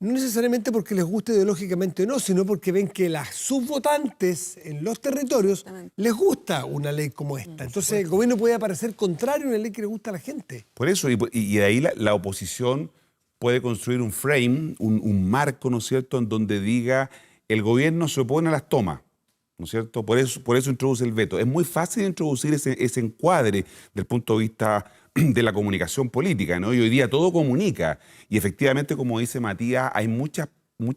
no necesariamente porque les guste ideológicamente o no, sino porque ven que las subvotantes en los territorios les gusta una ley como esta. Entonces el gobierno puede aparecer contrario a una ley que le gusta a la gente. Por eso, y de ahí la oposición puede construir un frame, un marco, ¿no es cierto?, en donde diga el gobierno se opone a las tomas, ¿no es cierto? Por eso introduce el veto. Es muy fácil introducir ese encuadre del punto de vista de la comunicación política, ¿no? Y hoy día todo comunica. Y efectivamente, como dice Matías, hay mucha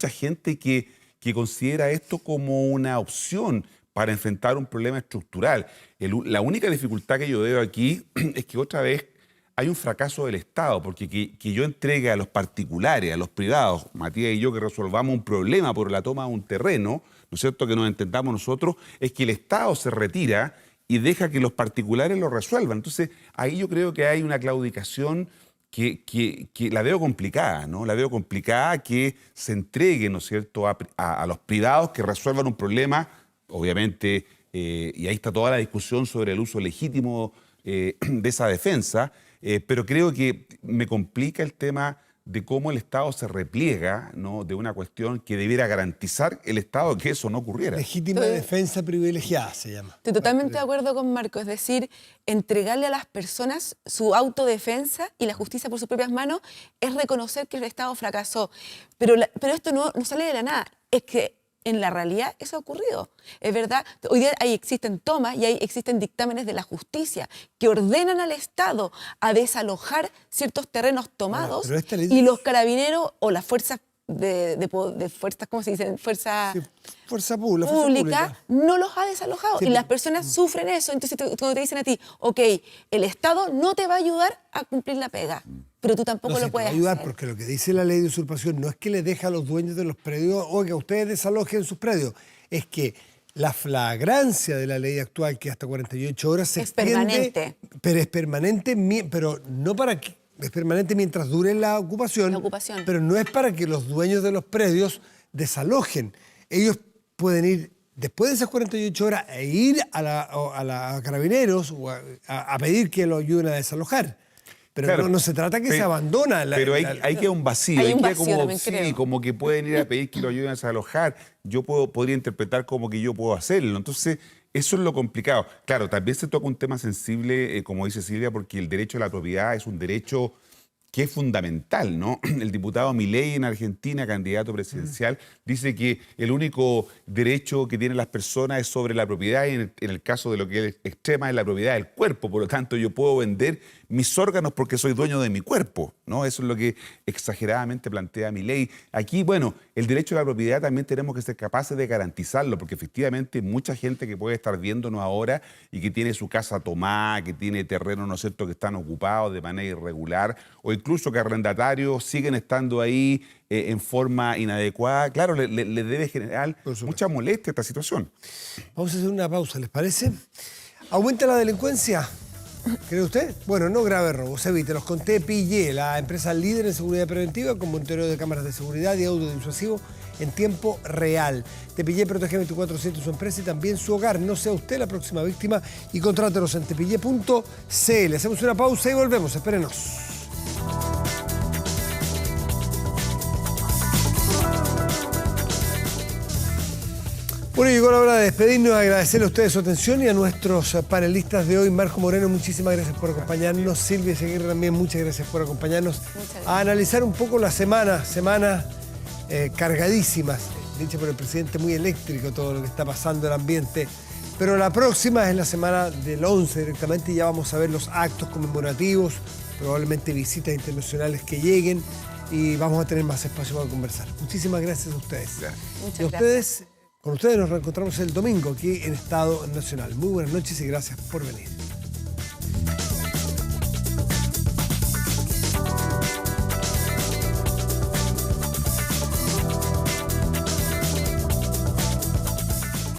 gente que considera esto como una opción para enfrentar un problema estructural. La única dificultad que yo veo aquí es que otra vez hay un fracaso del Estado, porque que yo entregue a los particulares, a los privados, Matías y yo, que resolvamos un problema por la toma de un terreno, ¿no es cierto?, que nos entendamos nosotros, es que el Estado se retira y deja que los particulares lo resuelvan. Entonces, ahí yo creo que hay una claudicación que la veo complicada, ¿no? La veo complicada que se entregue, ¿no es cierto?, a los privados que resuelvan un problema, obviamente, y ahí está toda la discusión sobre el uso legítimo de esa defensa, pero creo que me complica el tema de cómo el Estado se repliega, ¿no?, de una cuestión que debiera garantizar el Estado que eso no ocurriera. Legítima defensa privilegiada se llama. Estoy totalmente de acuerdo con Marco, es decir, entregarle a las personas su autodefensa y la justicia por sus propias manos es reconocer que el Estado fracasó. Pero esto no sale de la nada, es que en la realidad eso ha ocurrido. Es verdad, hoy día existen tomas y existen dictámenes de la justicia que ordenan al Estado a desalojar ciertos terrenos tomados y los carabineros o las fuerzas de fuerzas, ¿cómo se dice? Fuerza pública no los ha desalojado. Sí, y las personas sufren eso. Entonces, cuando te dicen a ti, ok, el Estado no te va a ayudar a cumplir la pega, pero tú tampoco lo puedes ayudar hacer. porque lo que dice la ley de usurpación no es que le deja a los dueños de los predios, oiga, ustedes desalojen sus predios, es que la flagrancia de la ley actual, que hasta 48 horas se extiende, permanente. Pero es permanente, pero no para que... Es permanente mientras dure la ocupación, pero no es para que los dueños de los predios desalojen. Ellos pueden ir después de esas 48 horas e ir a Carabineros o a pedir que lo ayuden a desalojar. Pero claro, no se trata que se abandona. Pero hay que un vacío. Hay un queda vacío, como, también sí, creo. como que pueden ir a pedir que lo ayuden a desalojar. Yo podría interpretar como que yo puedo hacerlo. Entonces, eso es lo complicado. Claro, también se toca un tema sensible, como dice Silvia, porque el derecho a la propiedad es un derecho que es fundamental, ¿no? El diputado Milei en Argentina, candidato presidencial, dice que el único derecho que tienen las personas es sobre la propiedad y en el caso de lo que es extrema es la propiedad del cuerpo. Por lo tanto, yo puedo vender mis órganos porque soy dueño de mi cuerpo, ¿no? Eso es lo que exageradamente plantea Milei. Aquí, bueno, el derecho a la propiedad también tenemos que ser capaces de garantizarlo, porque efectivamente mucha gente que puede estar viéndonos ahora y que tiene su casa tomada, que tiene terrenos, ¿no es cierto?, que están ocupados de manera irregular, o incluso que arrendatarios siguen estando ahí en forma inadecuada, claro, le debe generar mucha molestia esta situación. Vamos a hacer una pausa, ¿les parece? ¿Aumenta la delincuencia? ¿Cree usted? Bueno, no grave robos, evítelos con TPY, la empresa líder en seguridad preventiva con monitoreo de cámaras de seguridad y audio disuasivo en tiempo real. TPY protege 24/7 su empresa y también su hogar. No sea usted la próxima víctima y contrátelos en tpy.cl. Hacemos una pausa y volvemos. Espérenos. Bueno, llegó la hora de despedirnos, agradecerle a ustedes su atención y a nuestros panelistas de hoy. Marco Moreno, muchísimas gracias por acompañarnos. Silvia Seguir también, muchas gracias por acompañarnos. A analizar un poco la semana cargadísimas, dicho por el presidente, muy eléctrico todo lo que está pasando en el ambiente. Pero la próxima es la semana del 11 directamente y ya vamos a ver los actos conmemorativos, probablemente visitas internacionales que lleguen y vamos a tener más espacio para conversar. Muchísimas gracias a ustedes. Muchas gracias. Con ustedes nos reencontramos el domingo aquí en Estado Nacional. Muy buenas noches y gracias por venir.